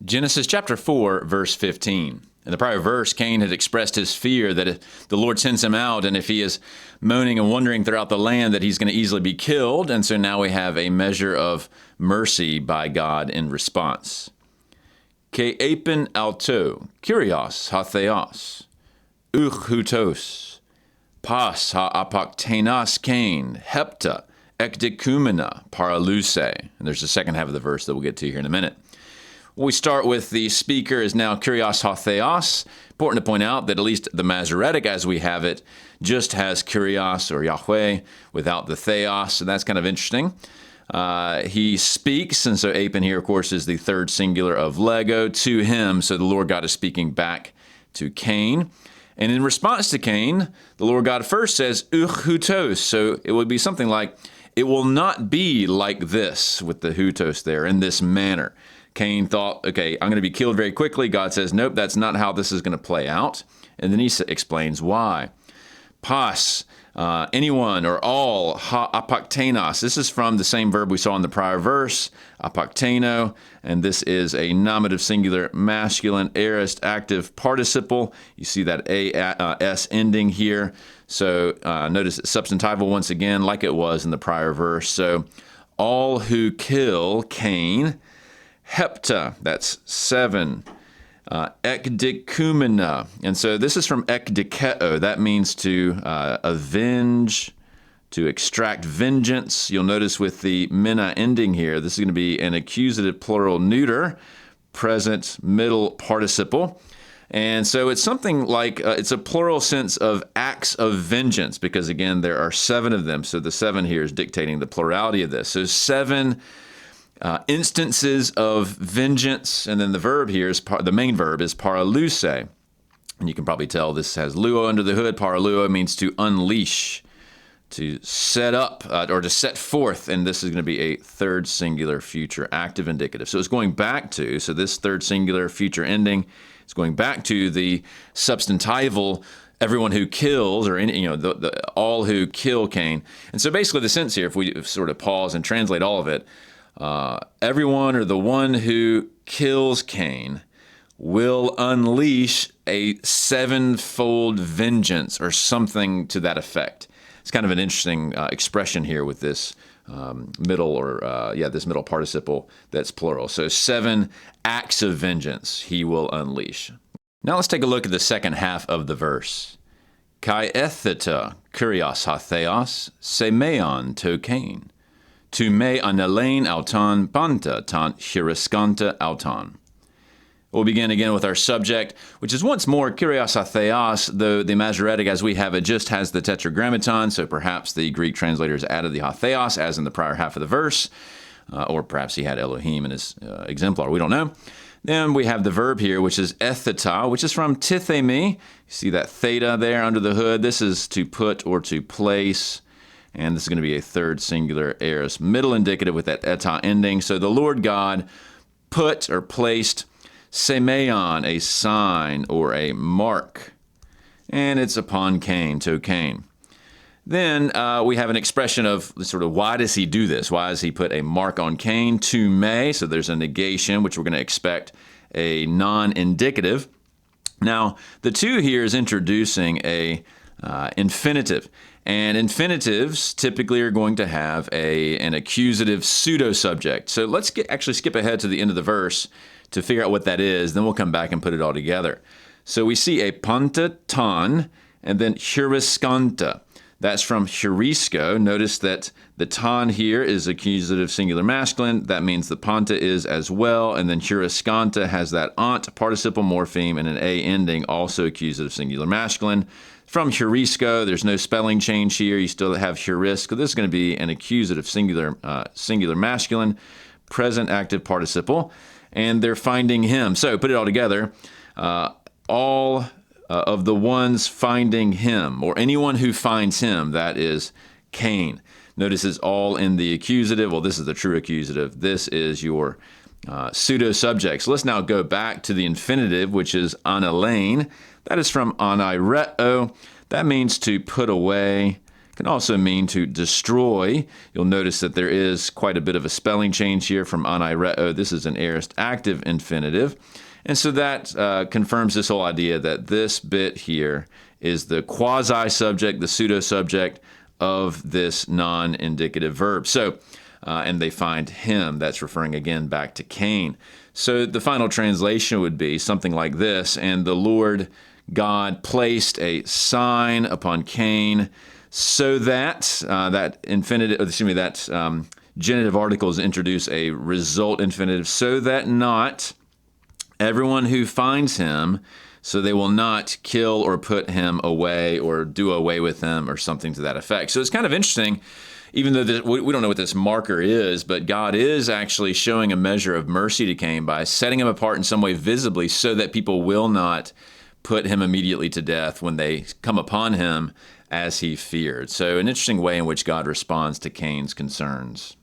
Genesis chapter 4, verse 15. In the prior verse, Cain had expressed his fear that if the Lord sends him out and if he is moaning and wandering throughout the land, that he's going to easily be killed. And so now we have a measure of mercy by God in response. Ke epen alto, kurios ha theos, hutos, pas ha apoktenas Cain, hepta, ekdekumena paraluse. And there's the second half of the verse that we'll get to here in a minute. We start with the speaker is now kurios ha theos. Important to point out that at least the Masoretic as we have it just has kurios or Yahweh without the theos. So that's kind of interesting. He speaks, and so apen here, of course, is the third singular of lego, to him. So the Lord God is speaking back to Cain. And in response to Cain, the Lord God first says, hutos. So it would be something like, it will not be like this, with the hutos there, in this manner. Cain thought, okay, I'm going to be killed very quickly. God says, nope, that's not how this is going to play out. And then he explains why. Pas, anyone or all, ha apoktenos. This is from the same verb we saw in the prior verse, apokteno, and this is a nominative singular masculine aorist active participle. You see that S ending here. So notice it's substantival once again, like it was in the prior verse. So all who kill Cain, hepta, that's 7. Ekdekumena. And so this is from ekdikeo. That means to avenge, to extract vengeance. You'll notice with the mena ending here, this is going to be an accusative plural neuter, present middle participle. And so it's something like, it's a plural sense of acts of vengeance, because again, there are 7 of them. So the 7 here is dictating the plurality of this. So 7 instances of vengeance, and then the verb here is the main verb is paraluse, and you can probably tell this has luo under the hood. Paraluo means to unleash, to set up, or to set forth, and this is going to be a third singular future active indicative. So it's going back to, so this third singular future ending is going back to the substantival everyone who kills, or any, all who kill Cain. And so basically the sense here, if we sort of pause and translate all of it, everyone or the one who kills Cain will unleash a sevenfold vengeance, or something to that effect. It's kind of an interesting expression here with this this middle participle that's plural. So 7 acts of vengeance he will unleash. Now let's take a look at the second half of the verse. Kai etheta kurios ha theos semeon to Cain. Tu me anelain auton panta tant hiriskanta auton. We'll begin again with our subject, which is once more kurios ha theos, though the Masoretic as we have it just has the tetragrammaton, so perhaps the Greek translators added the ha theos as in the prior half of the verse, or perhaps he had Elohim in his exemplar, we don't know. Then we have the verb here, which is etheta, which is from tithemi. You see that theta there under the hood. This is to put or to place. And this is going to be a third singular aorist middle indicative with that eta ending. So the Lord God put or placed semeon, a sign or a mark, and it's upon Cain, to Cain. Then we have an expression of sort of why does he do this? Why does he put a mark on Cain? To me, so there's a negation, which we're going to expect a non-indicative. Now, the to here is introducing a infinitive. And infinitives typically are going to have an accusative pseudo-subject. So let's actually skip ahead to the end of the verse to figure out what that is. Then we'll come back and put it all together. So we see a panta ton and then huriskanta. That's from hurisko. Notice that the ton here is accusative singular masculine. That means the panta is as well. And then huriskanta has that ant participle morpheme and an a ending, also accusative singular masculine. From hurisko, there's no spelling change here. You still have hurisk. This is going to be an accusative singular masculine, present active participle, and they're finding him. So put it all together. All of the ones finding him, or anyone who finds him, that is Cain. Notice it's all in the accusative. Well, this is the true accusative. This is your pseudo-subject. So let's now go back to the infinitive, which is anelain. That is from anaireo. That means to put away, Can also mean to destroy. You'll notice that there is quite a bit of a spelling change here from anaireo. This is an aorist active infinitive. And so that confirms this whole idea that this bit here is the quasi-subject, the pseudo-subject of this non-indicative verb. So, and they find him. That's referring again back to Cain. So the final translation would be something like this: and the Lord God placed a sign upon Cain, so that genitive articles introduce a result infinitive, so that not everyone who finds him, so they will not kill or put him away or do away with him or something to that effect. So it's kind of interesting, even though we don't know what this marker is, but God is actually showing a measure of mercy to Cain by setting him apart in some way visibly so that people will not put him immediately to death when they come upon him as he feared. So an interesting way in which God responds to Cain's concerns.